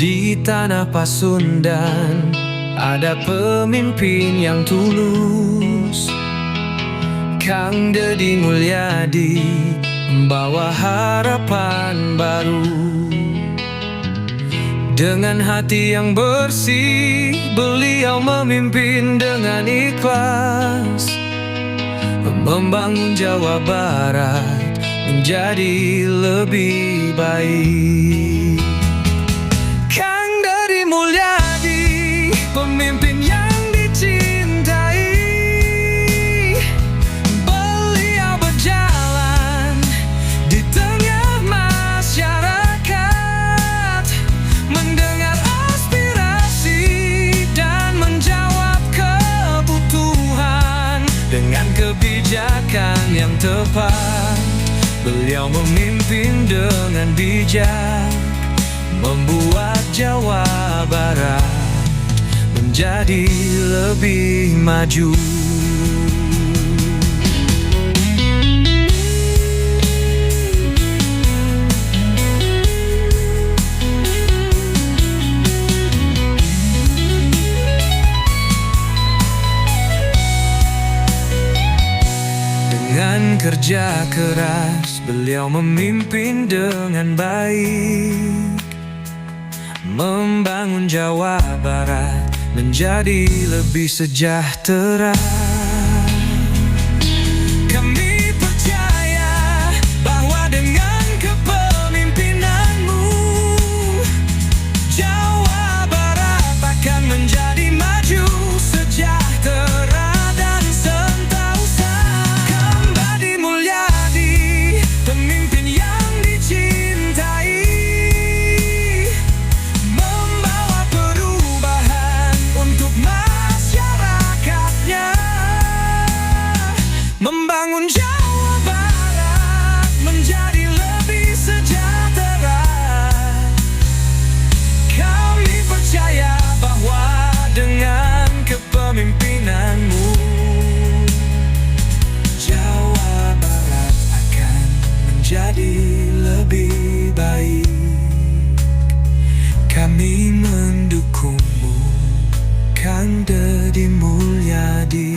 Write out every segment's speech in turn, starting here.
Di tanah Pasundan ada pemimpin yang tulus, Kang Deddy Mulyadi, membawa harapan baru. Dengan hati yang bersih, beliau memimpin dengan ikhlas, membangun Jawa Barat menjadi lebih baik. Kang Deddy Mulyadi, pemimpin yang dicintai. Beliau berjalan di tengah masyarakat, mendengar aspirasi dan menjawab kebutuhan dengan kebijakan yang tepat. Beliau memimpin dengan bijak, membuat Jawa Barat menjadi lebih maju. Dengan kerja keras, beliau memimpin dengan baik, membangun Jawa Barat menjadi lebih sejahtera. Kami percaya bahwa dengan kepemimpinanmu, Jawa Barat akan menjadi maju, sejahtera dan sentosa. Kang Deddy Mulyadi, pemimpin yang dicintai, membawa perubahan untuk masyarakatnya, membangun Jawa Barat menjadi lebih sejahtera. Kami percaya bahwa dengan kepemimpinanmu, Jawa Barat akan menjadi lebih baik. Kami mendukungmu, Kang Deddy Mulyadi,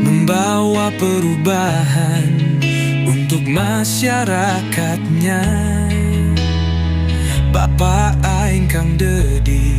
membawa perubahan untuk masyarakatnya. Bapak Aing Kang Deddy,